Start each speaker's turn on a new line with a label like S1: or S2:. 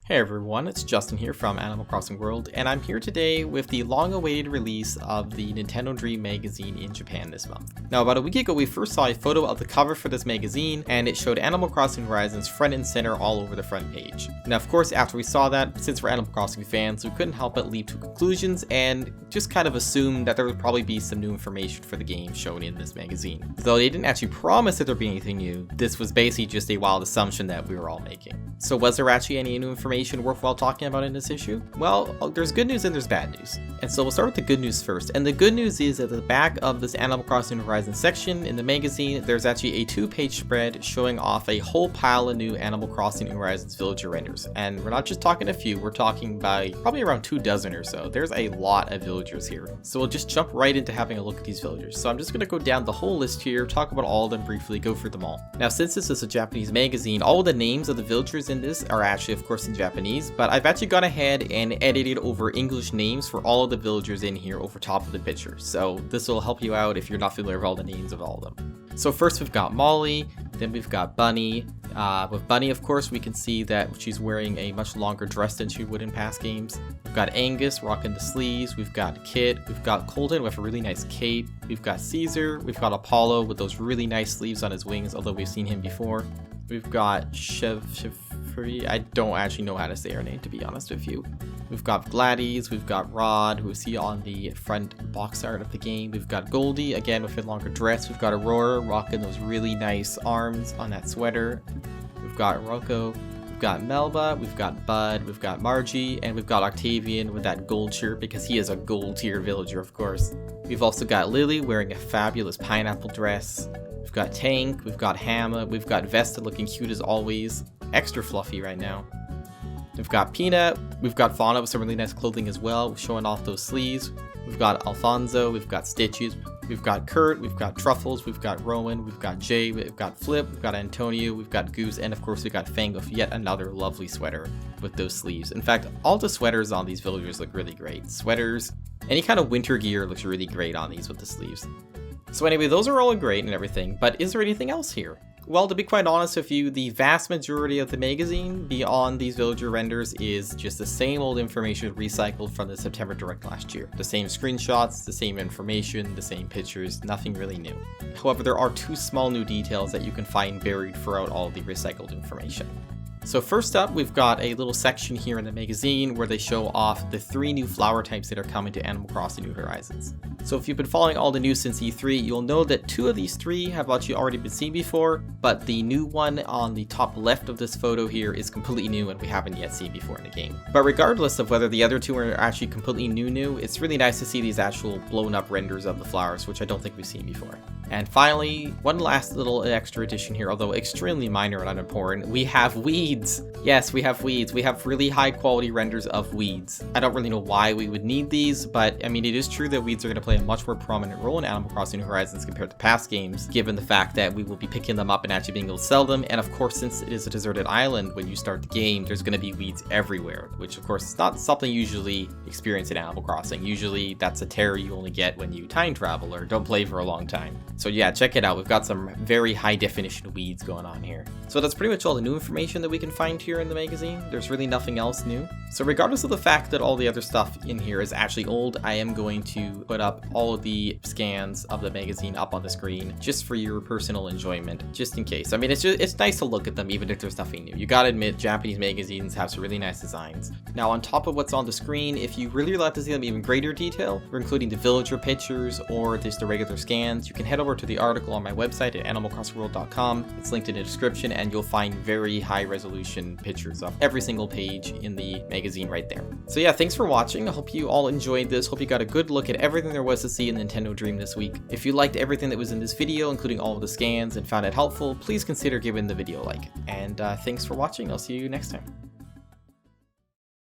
S1: Hey everyone, it's Justin here from Animal Crossing World, and I'm here today with the long-awaited release of the Nintendo Dream magazine in Japan this month. Now, about a week ago we first saw a photo of the cover for this magazine, and it showed Animal Crossing Horizons front and center all over the front page. Now, of course, after we saw that, since we're Animal Crossing fans, we couldn't help but leap to conclusions and just kind of assume that there would probably be some new information for the game shown in this magazine. Though they didn't actually promise that there'd be anything new, this was basically just a wild assumption that we were all making. So was there actually any new information worthwhile talking about in this issue? Well, there's good news and there's bad news. And so we'll start with the good news first. And the good news is at the back of this Animal Crossing Horizons section in the magazine, there's actually a 2-page spread showing off a whole pile of new Animal Crossing Horizons villager renders. And we're not just talking a few, we're talking by probably around 24 or so. There's a lot of villagers here. So we'll just jump right into having a look at these villagers. So I'm just going to go down the whole list here, talk about all of them briefly, go through them all. Now, since this is a Japanese magazine, all of the names of the villagers in this are actually, of course, in Japanese, but I've actually gone ahead and edited over English names for all of the villagers in here over top of the picture. So this will help you out if you're not familiar with all the names of all of them. So first we've got Molly, then we've got Bunnie. With Bunnie, of course, we can see that she's wearing a much longer dress than she would in past games. We've got Angus rocking the sleeves. We've got Kitt. We've got Colton with a really nice cape. We've got Cesar. We've got Apollo with those really nice sleeves on his wings, although we've seen him before. We've got Chevre. I don't actually know how to say her name, to be honest with you. We've got Gladys, we've got Rod, who we see on the front box art of the game. We've got Goldie, again with a longer dress. We've got Aurora rocking those really nice arms on that sweater. We've got Rocco. We've got Melba, we've got Bud, we've got Margie, and we've got Octavian with that gold shirt because he is a gold tier villager, of course. We've also got Lily wearing a fabulous pineapple dress. We've got Tank, we've got Hamlet, we've got Vesta looking cute as always. Extra fluffy right now. We've got Peanut, we've got Fauna with some really nice clothing as well, showing off those sleeves. We've got Alfonso, we've got Stitches, we've got Curt, we've got Truffles, we've got Rowan, we've got Jay, we've got Flip, we've got Antonio, we've got Goose, and of course we've got Fang with yet another lovely sweater with those sleeves. In fact, all the sweaters on these villagers look really great. Sweaters, any kind of winter gear looks really great on these with the sleeves. So anyway, those are all great and everything, but is there anything else here? Well, to be quite honest with you, the vast majority of the magazine beyond these villager renders is just the same old information recycled from the September Direct last year. The same screenshots, the same information, the same pictures, nothing really new. However, there are 2 small new details that you can find buried throughout all the recycled information. So first up, we've got a little section here in the magazine where they show off the 3 new flower types that are coming to Animal Crossing New Horizons. So if you've been following all the news since E3, you'll know that 2 of these 3 have actually already been seen before, but the new one on the top left of this photo here is completely new and we haven't yet seen before in the game. But regardless of whether the other 2 are actually completely new, it's really nice to see these actual blown up renders of the flowers, which I don't think we've seen before. And finally, one last little extra addition here, although extremely minor and unimportant, we have weeds! Yes, we have weeds. We have really high quality renders of weeds. I don't really know why we would need these, but I mean, it is true that weeds are going to play a much more prominent role in Animal Crossing New Horizons compared to past games, given the fact that we will be picking them up and actually being able to sell them. And of course, since it is a deserted island, when you start the game, there's going to be weeds everywhere, which of course is not something you usually experience in Animal Crossing. Usually that's a terror you only get when you time travel or don't play for a long time. So yeah, check it out. We've got some very high definition weeds going on here. So that's pretty much all the new information that we can find here in the magazine. There's really nothing else new. So regardless of the fact that all the other stuff in here is actually old, I am going to put up all of the scans of the magazine up on the screen just for your personal enjoyment, just in case. I mean, it's nice to look at them even if there's nothing new. You gotta admit, Japanese magazines have some really nice designs. Now on top of what's on the screen, if you really like to see them in even greater detail, we're including the villager pictures or just the regular scans, you can head over to the article on my website at animalcrossingworld.com. It's linked in the description and you'll find very high resolution pictures of every single page in the magazine right there. So yeah, thanks for watching. I hope you all enjoyed this. Hope you got a good look at everything there was to see in Nintendo Dream this week. If you liked everything that was in this video, including all of the scans, and found it helpful, please consider giving the video a like. And thanks for watching. I'll see you next time.